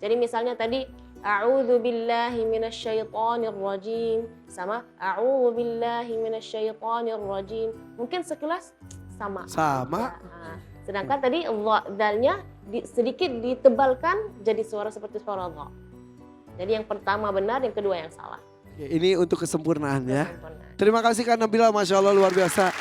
Jadi misalnya tadi a'udzu billahi minasyaitonir rajim sama a'udzu billahi minasyaitonir rajim. Mungkin sekilas sama. Sama. Ya, sedangkan tadi dalnya sedikit ditebalkan jadi suara seperti suara dha. Jadi yang pertama benar, yang kedua yang salah. Oke, ini untuk kesempurnaan ya. Sempurna. Terima kasih Kak Nabila, Masya Allah luar biasa.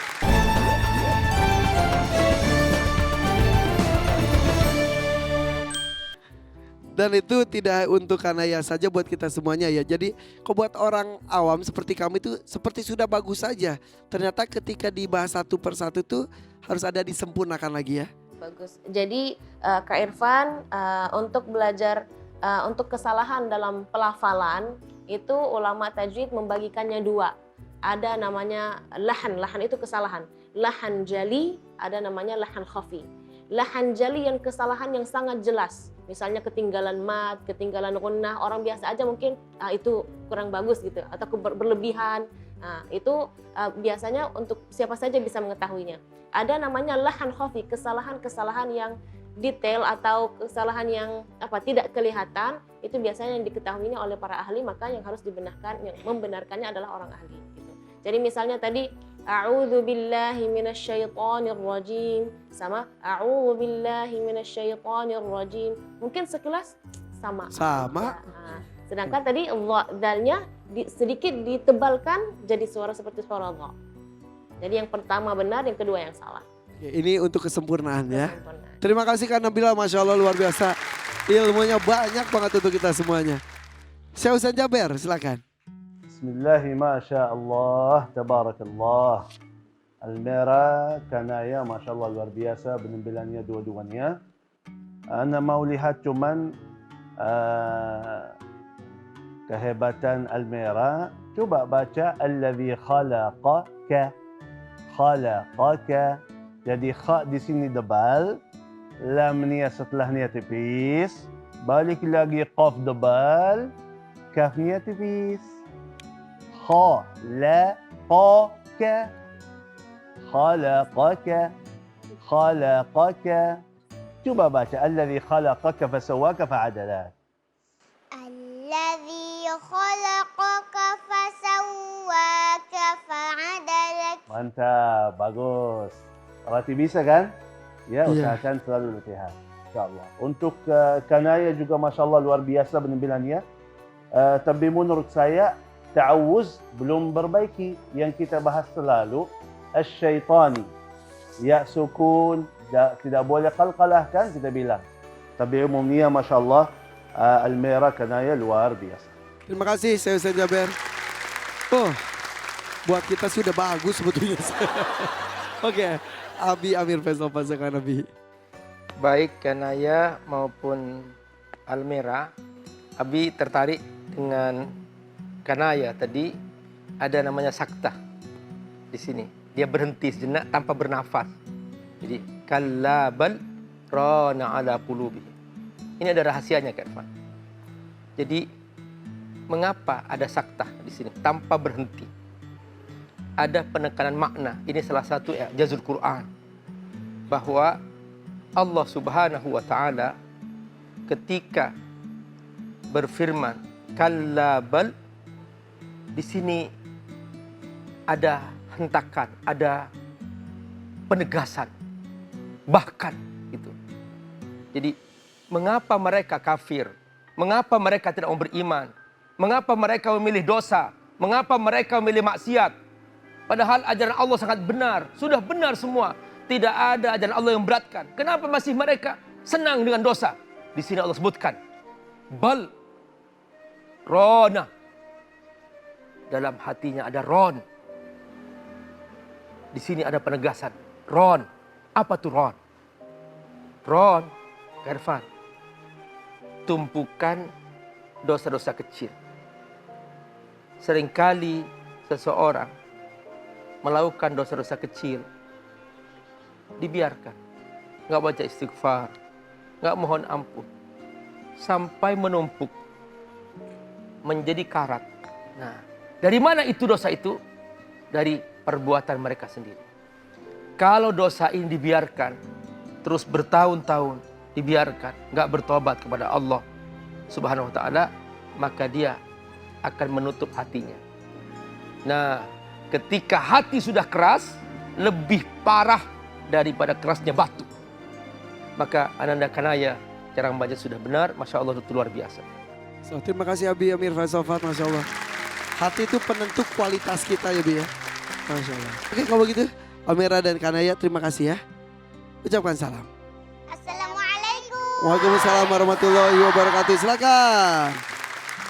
Dan itu tidak untuk Kanaya saja, buat kita semuanya ya. Jadi kok buat orang awam seperti kami itu seperti sudah bagus saja. Ternyata ketika dibahas satu persatu tuh harus ada disempurnakan lagi ya. Bagus. Jadi Kak Irfan untuk belajar untuk kesalahan dalam pelafalan itu ulama tajwid membagikannya dua. Ada namanya lahan itu kesalahan. Lahan jali, ada namanya lahan khafi. Lahan jali yang kesalahan yang sangat jelas. Misalnya ketinggalan mat, ketinggalan gunnah, orang biasa aja mungkin itu kurang bagus gitu atau berlebihan. Nah, itu biasanya untuk siapa saja bisa mengetahuinya. Ada namanya lahan khafi, kesalahan-kesalahan yang detail atau kesalahan yang tidak kelihatan, itu biasanya yang diketahuinya oleh para ahli, maka yang harus dibenarkan, yang membenarkannya adalah orang ahli gitu. Jadi misalnya tadi a'udzu billahi minasyaitonir rajim sama a'udzu billahi minasyaitonir rajim. Mungkin sekilas sama. Sama. Ya, sedangkan tadi dalnya sedikit ditebalkan jadi suara seperti suara dha. Jadi yang pertama benar, yang kedua yang salah. Oke, ini untuk kesempurnaan ya. Sempurna. Terima kasih Kak Nabila, Masya Allah luar biasa. Ilmunya banyak banget untuk kita semuanya. Syekh Husain Jaber, silakan. Bismillahi masya Allah, tabarakallah. Almera, Kanaya, masya Allah luar biasa penampilannya dua-duanya. Ana mau lihat cuman kehebatan Almera. Coba baca alladzi khalaqaka, khalaqaka. Jadi kha di sini tebal, lamnya setelahnya tipis, balik lagi qaf tebal, kafnya tipis. Khalaqaka, khalaqaka, khalaqaka. Coba baca alladzi khalaqaka fasawwaka fa'adala. Alladzi khalaqaka fasawwaka fa'adalak. Mantap, bagus. Berarti bisa kan? Ya, Iya. usahakan selalu latihan. InsyaAllah. Untuk Kanaya juga Masya Allah luar biasa penampilannya. Tapi menurut saya, ta'awuz belum berbaiki. Yang kita bahas selalu, asyaitani. Ya sukun, tidak boleh qalqalah kan kita bilang. Tapi umumnya Masya Allah, Almera Kanaya luar biasa. Terima kasih Syekh Husain Jaber. Oh, buat kita sudah bagus sebetulnya. Oke, Abi Amir Faisal Pasaka Nabi. Baik Kanaya maupun Almera, Abi tertarik dengan Kanaya tadi, ada namanya sakta di sini. Dia berhenti sejenak tanpa bernafas. Jadi kallabal rana ala qulubi. Ini ada rahasianya Kak Irfan. Jadi mengapa ada sakta di sini tanpa berhenti? Ada penekanan makna. Ini salah satu i'jazul Quran. Bahwa Allah Subhanahu wa taala ketika berfirman kallabal, di sini ada hentakan, ada penegasan, bahkan gitu. Jadi mengapa mereka kafir? Mengapa mereka tidak mau beriman? Mengapa mereka memilih dosa? Mengapa mereka memilih maksiat? Padahal ajaran Allah sangat benar, sudah benar semua. Tidak ada ajaran Allah yang beratkan. Kenapa masih mereka senang dengan dosa? Di sini Allah sebutkan bal rona. Dalam hatinya ada ron. Di sini ada penegasan. Ron. Apa tuh ron? Ron, Irfan, tumpukan dosa-dosa kecil. Seringkali seseorang melakukan dosa-dosa kecil, dibiarkan. Nggak baca istighfar, nggak mohon ampun. Sampai menumpuk, menjadi karat. Nah, dari mana itu dosa itu? Dari perbuatan mereka sendiri. Kalau dosa ini dibiarkan, terus bertahun-tahun dibiarkan, nggak bertobat kepada Allah, Subhanahu wa taala, maka dia akan menutup hatinya. Nah, ketika hati sudah keras, lebih parah daripada kerasnya batu. Maka Ananda Kanaya, cara membaca sudah benar, Masya Allah itu luar biasa. So, terima kasih Abi Amir Faisal, Masya Allah. Hati itu penentu kualitas kita ya Bi ya. Masya Allah. Oke kalau begitu Amira dan Kanaya terima kasih ya. Ucapkan salam. Assalamualaikum. Waalaikumsalam warahmatullahi wabarakatuh. Silakan.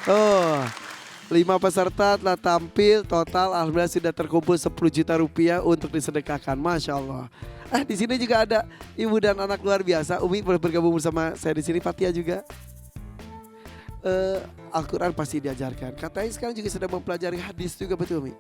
Oh, 5 peserta telah tampil, total alhamdulillah sudah terkumpul 10 juta rupiah untuk disedekahkan. Masya Allah. Di sini juga ada ibu dan anak luar biasa. Umi boleh bergabung bersama saya di sini. Fatia juga. Al-Quran pasti diajarkan. Katanya sekarang juga sedang mempelajari hadis juga, betul Umi?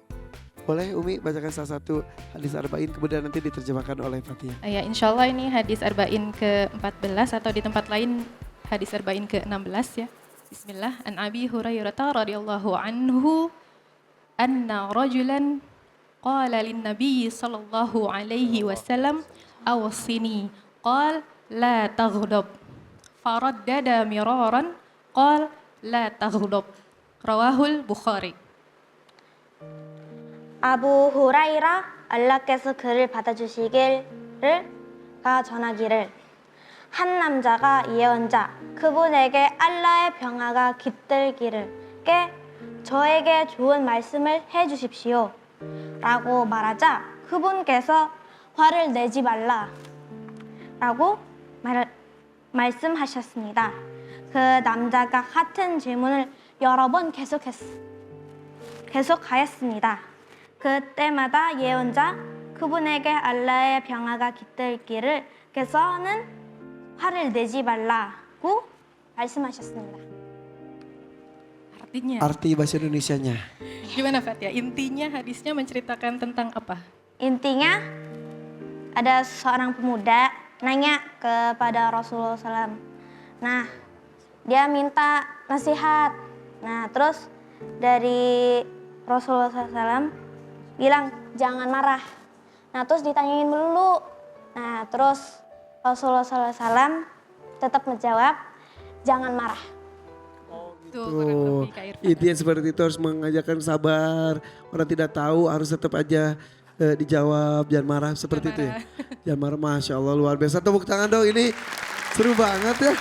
Boleh Umi bacakan salah satu hadis arba'in kemudian nanti diterjemahkan oleh Fatia. Ya, insya Allah ini hadis arba'in ke-14 atau di tempat lain hadis arba'in ke-16 ya. Bismillah. An Abi Hurairah radhiyallahu anhu anna rajulan qala lin Nabi sallallahu alaihi wasallam awsini qal la taghdab faraddada miraran qal la taghdab. Rawahul Bukhari. 아부 후라이라 알라께서 그를 받아주시기를 전하기를 한 남자가 예언자 그분에게 알라의 평화가 깃들기를 께 저에게 좋은 말씀을 해주십시오 라고 말하자 그분께서 화를 내지 말라 라고 말씀하셨습니다. 그 남자가 같은 질문을 여러 번 계속하였습니다. 그때마다 예언자 그분에게 알라의 평화가 깃들기를 께서는 화를 내지 말라고 말씀하셨습니다. Artinya, Arti bahasa Indonesianya. gimana Fatia? Intinya hadisnya menceritakan tentang apa? Intinya ada seorang pemuda nanya kepada Rasulullah SAW. Nah, dia minta nasihat. Nah, terus dari Rasulullah SAW bilang jangan marah. Nah, terus ditanyain melulu. Nah, terus Rasulullah SAW tetap menjawab jangan marah. Tuh, kurang lebih Kak Irfan. Intinya seperti itu, harus mengajarkan sabar. Orang tidak tahu harus tetap aja dijawab, jangan marah seperti itu ya. Jangan marah, Masya Allah luar biasa. Tepuk tangan dong, ini seru banget ya.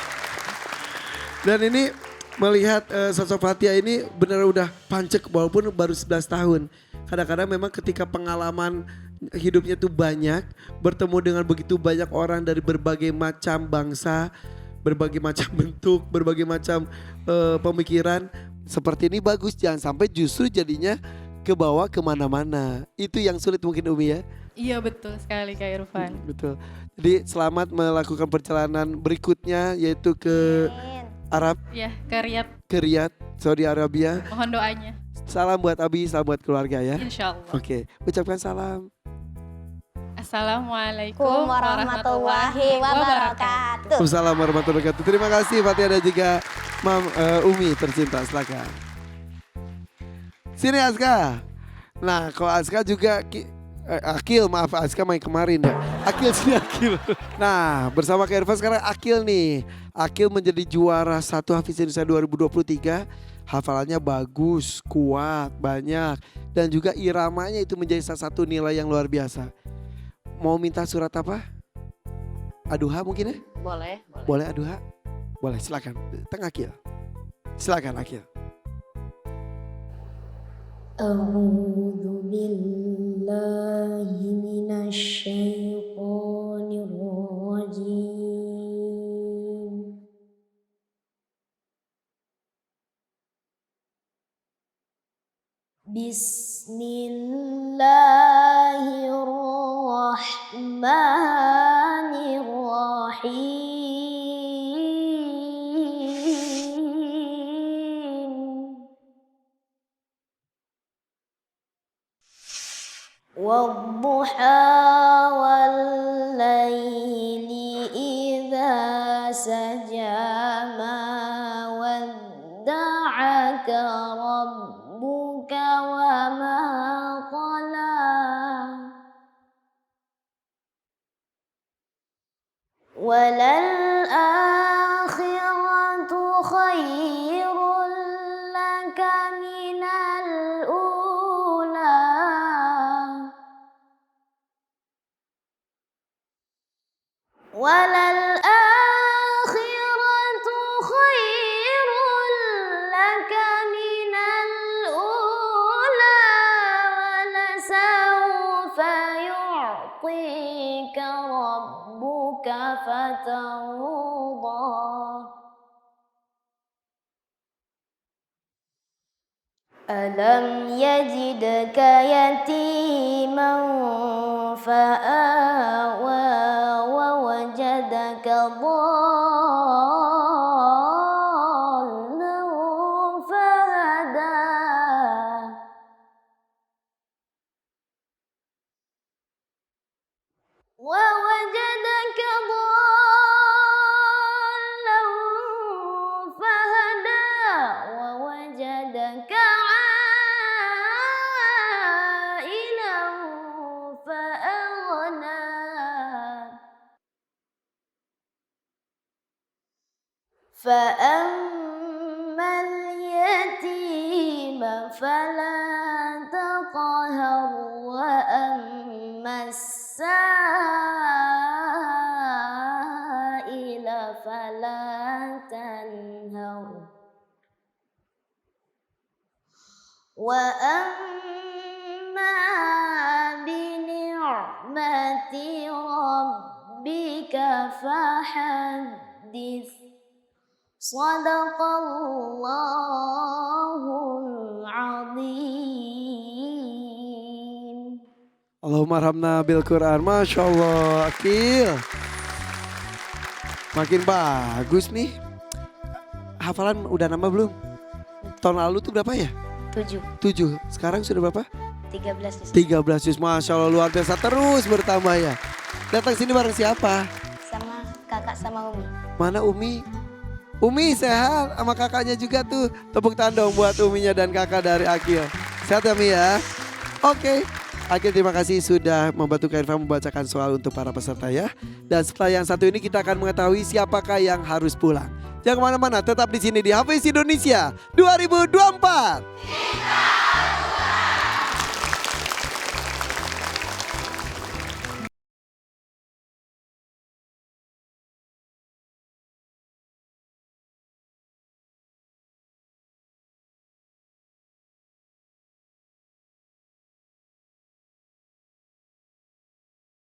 Dan ini melihat sosok Fatia ini benar udah pancek walaupun baru 11 tahun. Kadang-kadang memang ketika pengalaman hidupnya tuh banyak, bertemu dengan begitu banyak orang dari berbagai macam bangsa, berbagai macam bentuk, berbagai macam pemikiran. Seperti ini bagus, jangan sampai justru jadinya ke bawah kemana-mana. Itu yang sulit mungkin Umi ya. Iya betul sekali Kak Irfan. Betul. Jadi selamat melakukan perjalanan berikutnya yaitu ke Arab, Ya, ke Riyadh, ke Riyadh, Saudi Arabia. mohon doanya. Salam buat Abi, salam buat keluarga ya. Insya Allah. Oke, ucapkan salam. Assalamualaikum warahmatullahi wabarakatuh. Assalamualaikum warahmatullahi wabarakatuh. Terima kasih Fatia dan juga Mam Umi tercinta, silakan. Sini Aska. Nah, kalau Aska juga Akil, maaf Aska main kemarin ya. Akil sini Akil. Nah, bersama Kak Irfan sekarang Akil nih. Akil menjadi juara 1 Hafiz Indonesia 2023. Hafalannya bagus, kuat, banyak. Dan juga iramanya itu menjadi salah satu nilai yang luar biasa. Mau minta surat apa? Aduha mungkin ya? Boleh. Boleh Aduha? Boleh, silakan. Tengah Akil. Silakan Akil. A'udzu billahi minasyaitonir rajim. Bismillahirrahmanirrahim. Wadduha wal-laili idza saja ma wadda'aka rabbuka wa ma qala walal akhiratu khair خير لك من الأولى وللآخرة خير لك من الأولى ولسوف يعطيك ربك فترضى ألم يجدك يتيما فآوى ووجدك ضالا فهدى ووجدك ضالا فهدى ووجدك عائلا فأغنى فأما اليتيم فلا تقهر وأما السائل فلا تنهر وأما بنعمة ربك فحدث صدق الله العظيم. Allahumma arhamna bil Quran. Masya Allah, Akil. Makin bagus nih. Hafalan udah nambah belum? Tahun lalu tuh berapa ya? 7, 7. Sekarang sudah berapa? 13 13 juz. Masya Allah, luar biasa, terus bertambah ya. Datang sini bareng siapa? sama kakak sama Umi. Mana Umi? Umi sehat, sama kakaknya juga tuh. Tepuk tangan dong buat Uminya dan kakak dari Akil. Sehat ya Mi ya? Oke. Akil, terima kasih sudah membantu Kak Irfan membacakan soal untuk para peserta ya. Dan setelah yang satu ini kita akan mengetahui siapakah yang harus pulang. Jangan kemana-mana, tetap di sini di Hafiz Indonesia 2024.